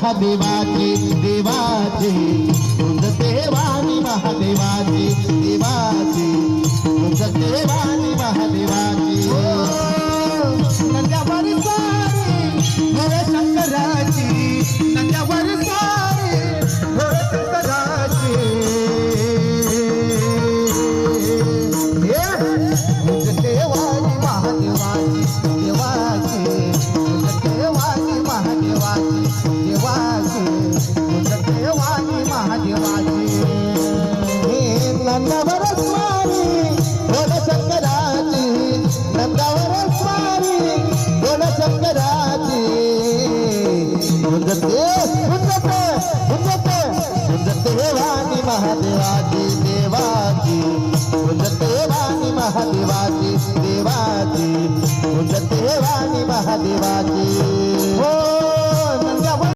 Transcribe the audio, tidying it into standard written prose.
महादेवाचे देवाचे गुंजते वाणी महादेवाचे देवाचे गुंजते वाणी महादेवाचे नंद्यावर सारी भोळ शंकराची नंद्यावर सारी भोळ शंकराची गुंजते वाणी महादेवाची देवाची गुंजते वाणी महादेवाची देवाची गुंजते वाणी महादेवाची नंदावर स्वामी भोळ शंकराची नंदावर स्वामी भोळ शंकराची गुंजते गुंजते गुंजते